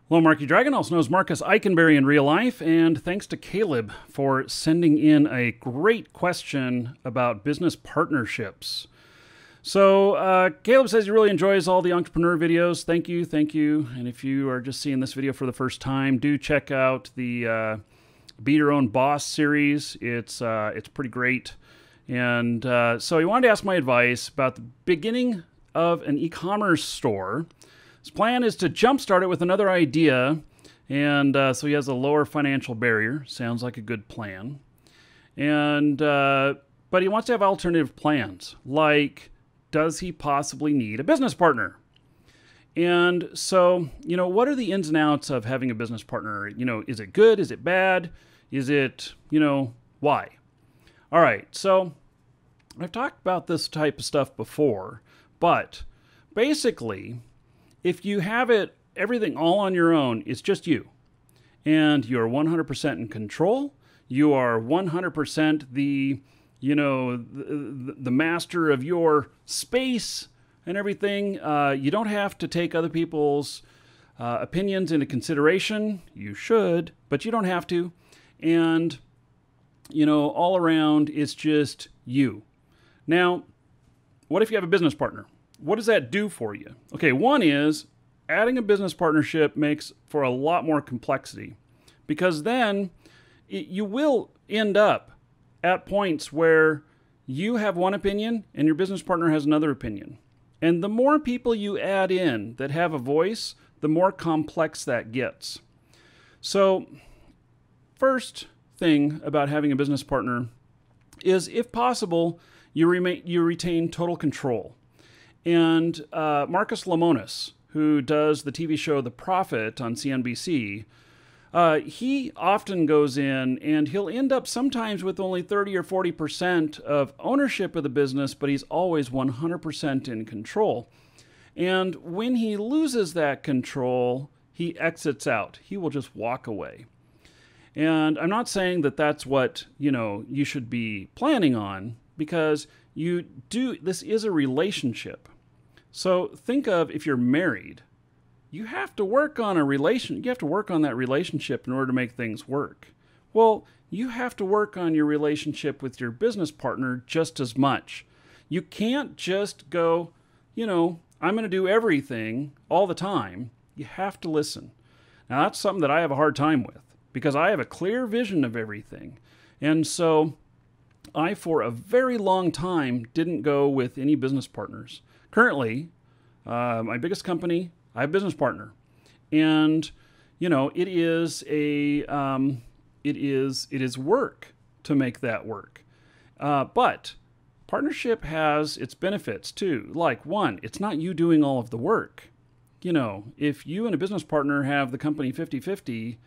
Hello, Markeedragon, also known as Marcus Eikenberry in real life, and thanks to Caleb for sending in a great question about business partnerships. So Caleb says he really enjoys all the entrepreneur videos. Thank you, thank you. And if you are just seeing this video for the first time, do check out the Be Your Own Boss series. It's pretty great. And so he wanted to ask my advice about the beginning of an e-commerce store. His plan is to jumpstart it with another idea, and so he has a lower financial barrier. Sounds like a good plan. And but he wants to have alternative plans, like does he possibly need a business partner? And so, what are the ins and outs of having a business partner? Is it good? Is it bad? Is it, why? All right, so I've talked about this type of stuff before, but basically, if you have everything all on your own, it's just you. And you're 100% in control. You are 100% the master of your space and everything. You don't have to take other people's opinions into consideration. You should, but you don't have to. And, all around, it's just you. Now, what if you have a business partner? What does that do for you? Okay, one is adding a business partnership makes for a lot more complexity, because then you will end up at points where you have one opinion and your business partner has another opinion. And the more people you add in that have a voice, the more complex that gets. So, first thing about having a business partner is, if possible, you retain total control. And Marcus Lemonis, who does the TV show The Prophet on CNBC, he often goes in and he'll end up sometimes with only 30 or 40% of ownership of the business, but he's always 100% in control. And when he loses that control, he exits out. He will just walk away. And I'm not saying that that's what, you should be planning on, because this is a relationship. So think of, if you're married, you have to work on you have to work on that relationship in order to make things work. Well, you have to work on your relationship with your business partner just as much. You can't just go, I'm going to do everything all the time. You have to listen. Now, that's something that I have a hard time with, because I have a clear vision of everything. And so I, for a very long time, didn't go with any business partners. Currently, my biggest company, I have a business partner, and it is work to make that work. But partnership has its benefits too. Like, one, it's not you doing all of the work. If you and a business partner have the company 50-50,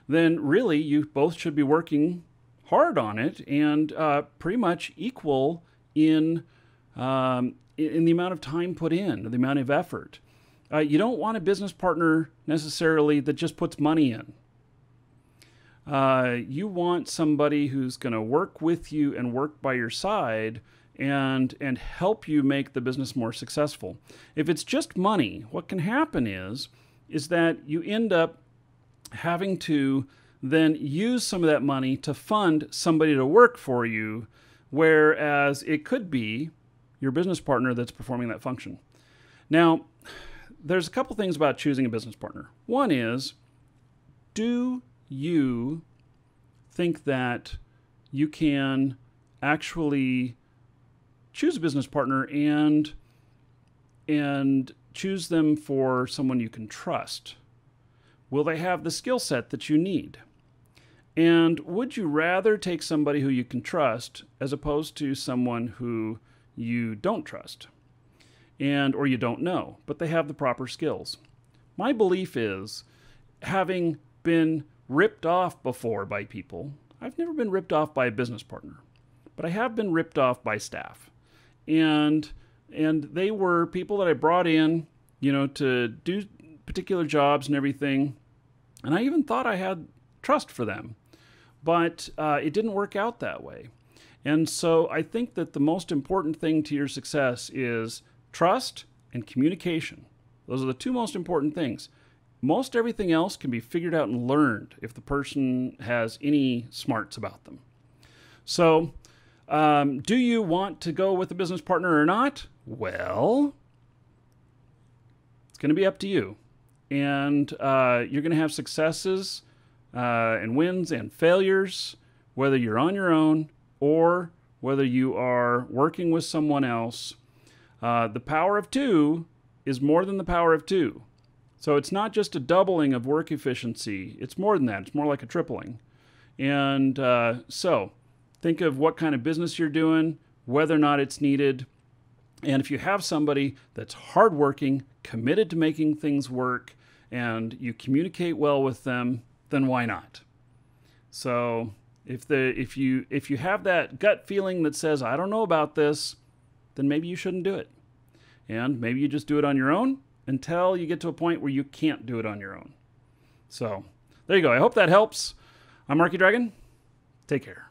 then really you both should be working hard on it and pretty much equal in the amount of time put in, the amount of effort. You don't want a business partner necessarily that just puts money in. You want somebody who's going to work with you and work by your side and help you make the business more successful. If it's just money, what can happen is that you end up having to then use some of that money to fund somebody to work for you, whereas it could be your business partner that's performing that function. Now, there's a couple things about choosing a business partner. One is, do you think that you can actually choose a business partner and choose them for someone you can trust? Will they have the skill set that you need? And would you rather take somebody who you can trust as opposed to someone who you don't trust or you don't know, but they have the proper skills? My belief is, having been ripped off before by people, I've never been ripped off by a business partner, but I have been ripped off by staff. And they were people that I brought in, to do particular jobs and everything. And I even thought I had trust for them, but it didn't work out that way. And so I think that the most important thing to your success is trust and communication. Those are the two most important things. most everything else can be figured out and learned if the person has any smarts about them. So, do you want to go with a business partner or not? Well, it's going to be up to you. And you're going to have successes and wins and failures, whether you're on your own or whether you are working with someone else. The power of two is more than the power of two. So it's not just a doubling of work efficiency. It's more than that. It's more like a tripling. And so think of what kind of business you're doing, whether or not it's needed. And if you have somebody that's hardworking, committed to making things work, and you communicate well with them, then why not? So if you have that gut feeling that says, I don't know about this, then maybe you shouldn't do it. And maybe you just do it on your own until you get to a point where you can't do it on your own. So there you go. I hope that helps. I'm Markeedragon. Take care.